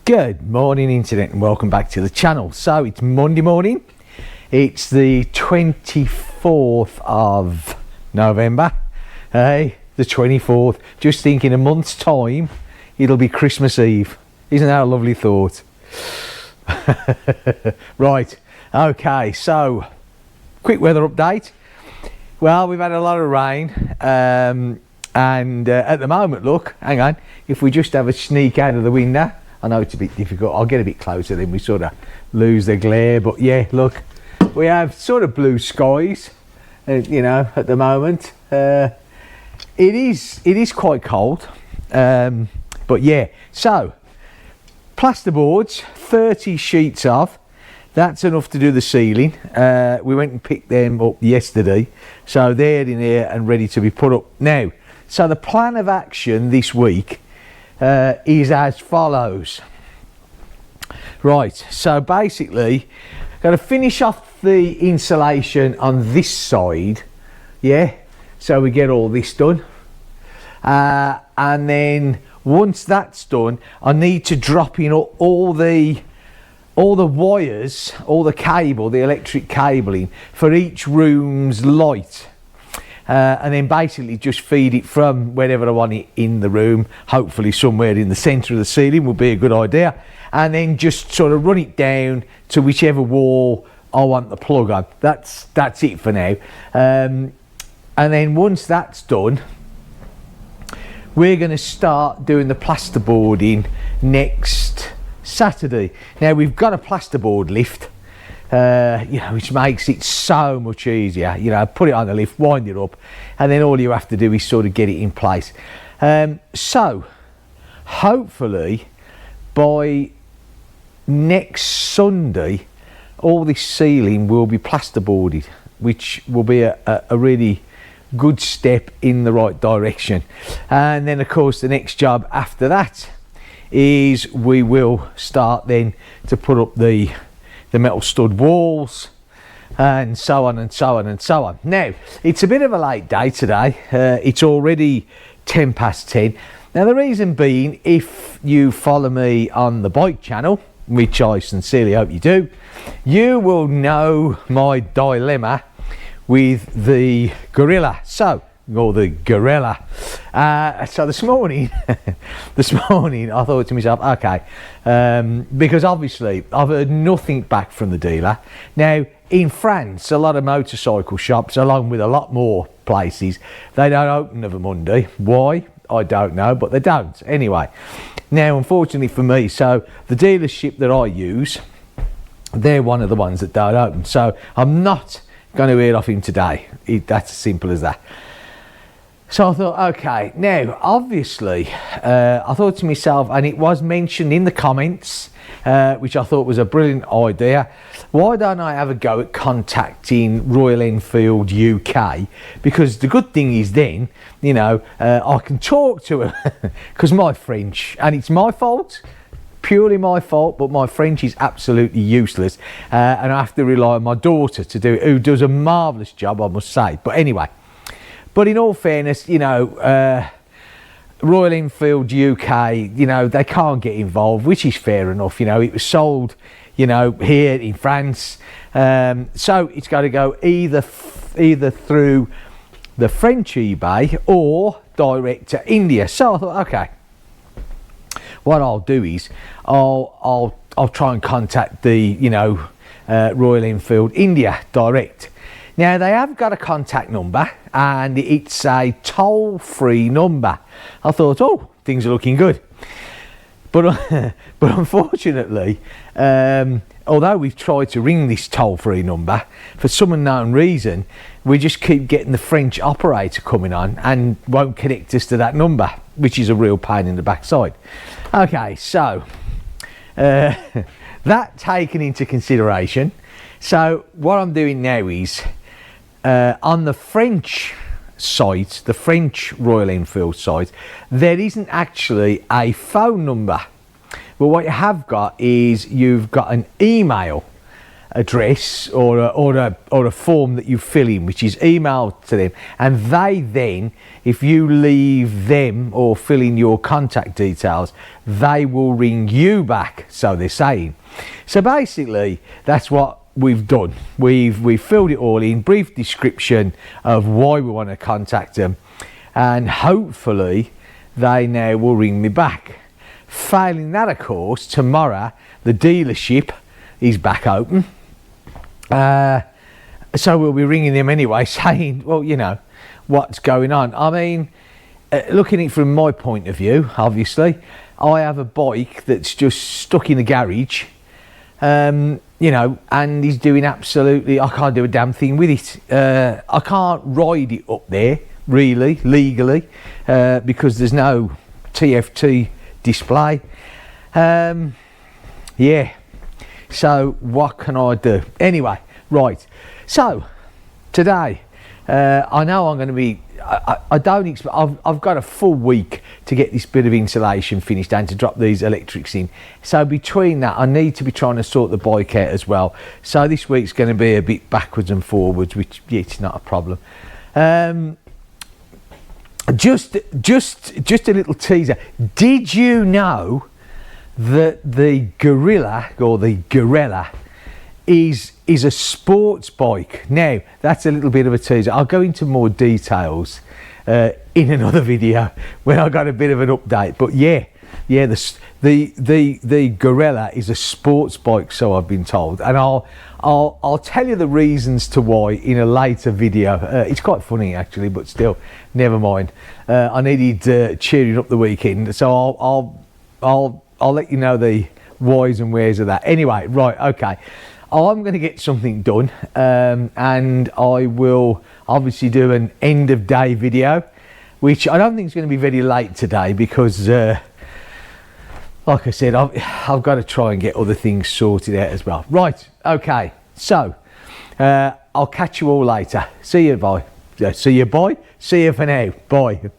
Good morning internet and welcome back to the channel. So it's Monday morning, it's the 24th of November, hey, the 24th. Just think in a month's time it'll be Christmas Eve. Isn't that a lovely thought? Right, okay, so quick weather update. Well, we've had a lot of rain and at the moment, look, hang on, if we just have a sneak out of the window, I know it's a bit difficult, I'll get a bit closer then we sort of lose the glare, but yeah, look, we have sort of blue skies, you know, at the moment. It is quite cold, but yeah, so plasterboards, 30 sheets of, that's enough to do the ceiling. We went and picked them up yesterday, so they're in here and ready to be put up now. So the plan of action this week is as follows. Right, so basically got to finish off the insulation on this side, yeah, so we get all this done, and then once that's done I need to drop in all the wires, all the cable, the electric cabling for each room's light. And then basically just feed it from wherever I want it in the room, hopefully somewhere in the centre of the ceiling would be a good idea, and then just sort of run it down to whichever wall I want the plug on. That's it for now, and then once that's done we're going to start doing the plasterboarding next Saturday. Now we've got a plasterboard lift, you know, which makes it so much easier. You know, put it on the lift, wind it up, and then all you have to do is sort of get it in place. So hopefully by next Sunday all this ceiling will be plasterboarded, which will be a really good step in the right direction. And then of course the next job after that is we will start then to put up the metal stud walls and so on and so on and so on. Now it's a bit of a late day today, it's already 10 past 10. Now the reason being, if you follow me on the bike channel, which I sincerely hope you do, you will know my dilemma with the gorilla. So this morning I thought to myself, okay, because obviously I've heard nothing back from the dealer. Now in France, a lot of motorcycle shops, along with a lot more places, they don't open of a Monday. Why? I don't know, but they don't anyway. Now unfortunately for me, so the dealership that I use, they're one of the ones that don't open, so I'm not going to hear off him today. That's as simple as that. So I thought, okay, now obviously I thought to myself, and it was mentioned in the comments, which I thought was a brilliant idea, why don't I have a go at contacting Royal Enfield UK? Because the good thing is then, you know, I can talk to her, because my French, and it's my fault, purely my fault, but my French is absolutely useless, and I have to rely on my daughter to do it, who does a marvellous job, I must say. But anyway, but in all fairness, you know, Royal Enfield UK, you know, they can't get involved, which is fair enough. You know, it was sold, you know, here in France, so it's got to go either through the French eBay or direct to India. So I thought, okay, what I'll do is I'll try and contact the, you know, Royal Enfield India direct. Now they have got a contact number and it's a toll-free number. I thought, oh, things are looking good, but unfortunately, although we've tried to ring this toll-free number, for some unknown reason we just keep getting the French operator coming on and won't connect us to that number, which is a real pain in the backside. Okay, so that taken into consideration, so what I'm doing now is on the French site, the French Royal Enfield site, there isn't actually a phone number, but what you have got is you've got an email, address or a form that you fill in, which is emailed to them, and they then, if you leave them or fill in your contact details, they will ring you back, so they're saying. So basically that's what we've done. We've filled it all in, brief description of why we want to contact them, and hopefully they now will ring me back. Failing that, of course, tomorrow the dealership is back open, so we'll be ringing them anyway, saying, well, you know, what's going on. I mean, looking at it from my point of view, obviously I have a bike that's just stuck in the garage, you know, and he's doing absolutely, I can't do a damn thing with it. I can't ride it up there really legally, because there's no TFT display. Yeah, so what can I do? Anyway, right, so today I know I'm going to be, I don't expect, I've got a full week to get this bit of insulation finished and to drop these electrics in. So between that, I need to be trying to sort the bike out as well. So this week's going to be a bit backwards and forwards, which, yeah, it's not a problem. Just a little teaser. Did you know that the Gorilla, or the Gorilla, is a sports bike? Now, that's a little bit of a teaser. I'll go into more details in another video when I got a bit of an update. But yeah, the Gorilla is a sports bike, so I've been told, and I'll tell you the reasons to why in a later video. It's quite funny actually, but still, never mind. I needed cheering up the weekend, so I'll let you know the whys and wheres of that. Anyway, right, okay. I'm going to get something done, and I will obviously do an end of day video, which I don't think is going to be very late today because, like I said, I've got to try and get other things sorted out as well. Right, okay, so I'll catch you all later. See you, bye. See you, bye. See you for now. Bye.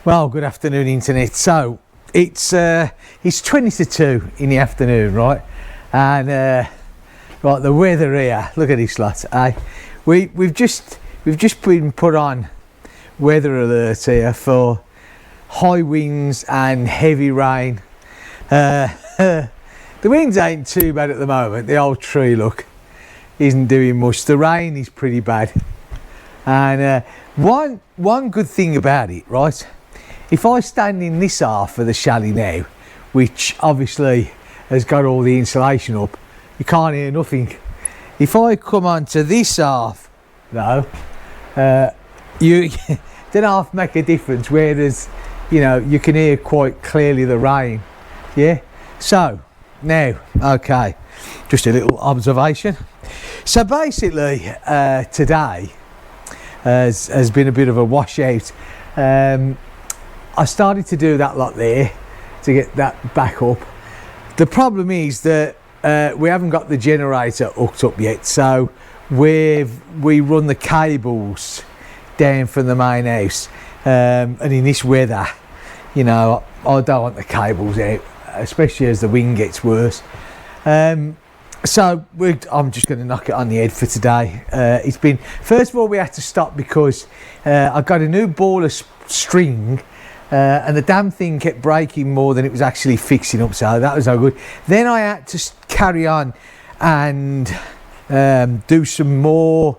Well, good afternoon, internet. So it's 20 to 2 in the afternoon, right? And right, the weather here. Look at this lot. We've just been put on weather alert here for high winds and heavy rain. The winds ain't too bad at the moment. The old tree, look, isn't doing much. The rain is pretty bad. And one good thing about it, right? If I stand in this half of the chalet now, which obviously has got all the insulation up, you can't hear nothing. If I come onto this half, though, you don't half make a difference where there's, you know, you can hear quite clearly the rain. Yeah. So now, okay, just a little observation. So basically, today has been a bit of a washout. I started to do that lot there to get that back up. The problem is that we haven't got the generator hooked up yet, so we run the cables down from the main house, and in this weather, you know, I don't want the cables out, especially as the wind gets worse. So I'm just going to knock it on the head for today. It's been, first of all, we had to stop because I got a new ball of string. And the damn thing kept breaking more than it was actually fixing up, so that was no good. Then I had to carry on and do some more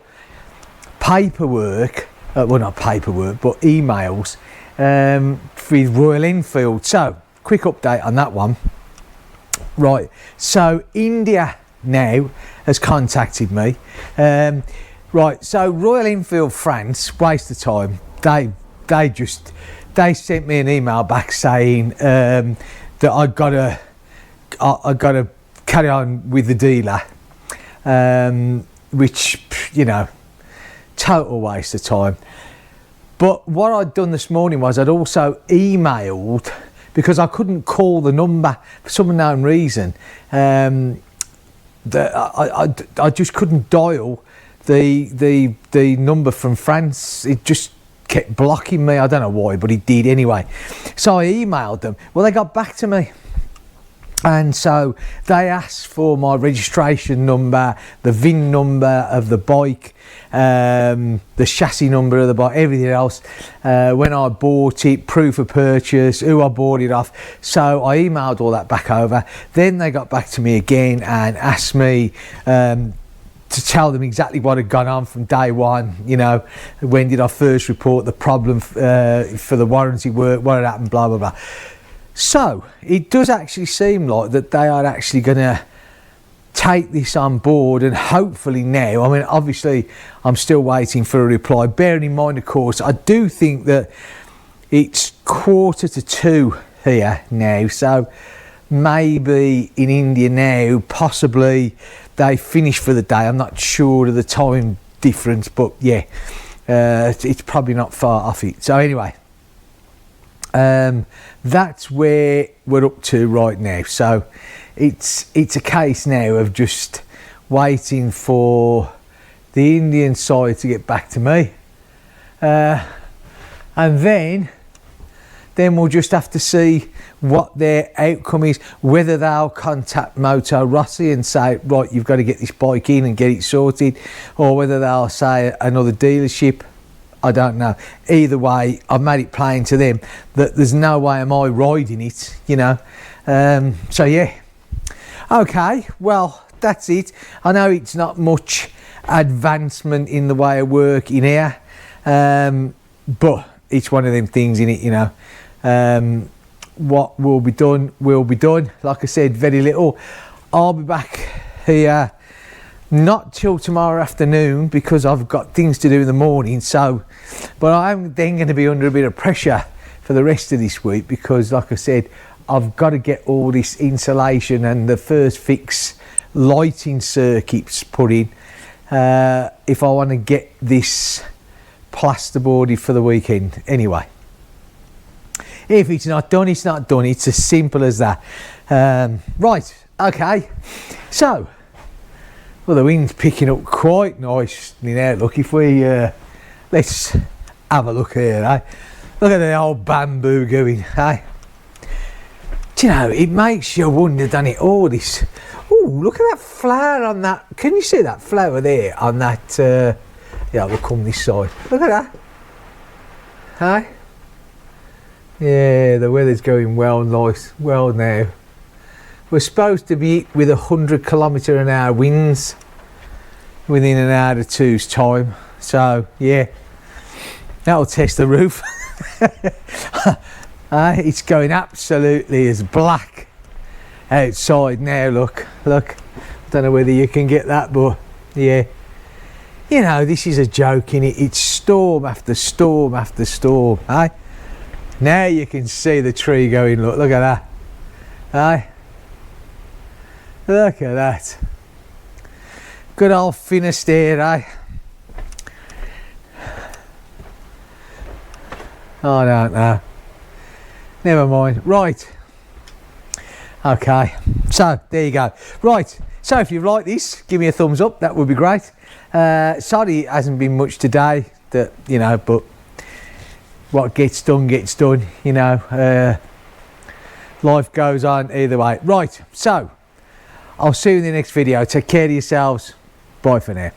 paperwork, well, not paperwork, but emails with Royal Enfield. So quick update on that one. Right, so India now has contacted me. Right, so Royal Enfield France, waste of time. They sent me an email back saying that I gotta carry on with the dealer, which, you know, total waste of time. But what I'd done this morning was I'd also emailed, because I couldn't call the number for some unknown reason. That I just couldn't dial the number from France. It just kept blocking me. I don't know why, but it did anyway. So I emailed them. Well, they got back to me, and so they asked for my registration number, the VIN number of the bike, the chassis number of the bike, everything else, when I bought it, proof of purchase, who I bought it off. So I emailed all that back over. Then they got back to me again and asked me to tell them exactly what had gone on from day one. You know, when did I first report the problem for the warranty work, what had happened, blah blah blah. So it does actually seem like that they are actually going to take this on board, and hopefully now, I mean, obviously I'm still waiting for a reply, bearing in mind, of course, I do think that it's 1:45 here now, so maybe in India now, possibly they finish for the day. I'm not sure of the time difference, but yeah, it's probably not far off it. So anyway, that's where we're up to right now. So it's a case now of just waiting for the Indian side to get back to me, and then we'll just have to see what their outcome is, whether they'll contact Moto Rossi and say, right, you've got to get this bike in and get it sorted, or whether they'll say another dealership. I don't know. Either way, I've made it plain to them that there's no way am I riding it, you know. So yeah, okay, well, that's it. I know it's not much advancement in the way of work in here, but it's one of them things, in it, you know. What will be done will be done. Like I said, very little. I'll be back here not till tomorrow afternoon because I've got things to do in the morning. So, but I'm then going to be under a bit of pressure for the rest of this week because, like I said, I've got to get all this insulation and the first fix lighting circuits put in if I want to get this plasterboarded for the weekend. Anyway, if it's not done, it's not done. It's as simple as that. Right, okay. So, well, the wind's picking up quite nicely now. Look, if we let's have a look here, eh? Look at the old bamboo going, hey? Do you know, it makes you wonder, doesn't it, all this. Oh, look at that flower on that. Can you see that flower there on that? Yeah, we'll come this side. Look at that. Hey? Yeah, the weather's going well, nice. Well now. We're supposed to be with 100km/h winds within an hour or two's time. So, yeah, that'll test the roof. It's going absolutely as black outside now. Look. Don't know whether you can get that, but yeah. You know, this is a joke, innit? It's storm after storm after storm, eh? Now you can see the tree going, look at that. Eh? Look at that. Good old Finisterre, eh? I don't know. Never mind. Right. Okay. So, there you go. Right. So, if you've liked this, give me a thumbs up. That would be great. Sorry it hasn't been much today, that, you know, but what gets done, you know. Life goes on either way. Right. So, I'll see you in the next video. Take care of yourselves. Bye for now.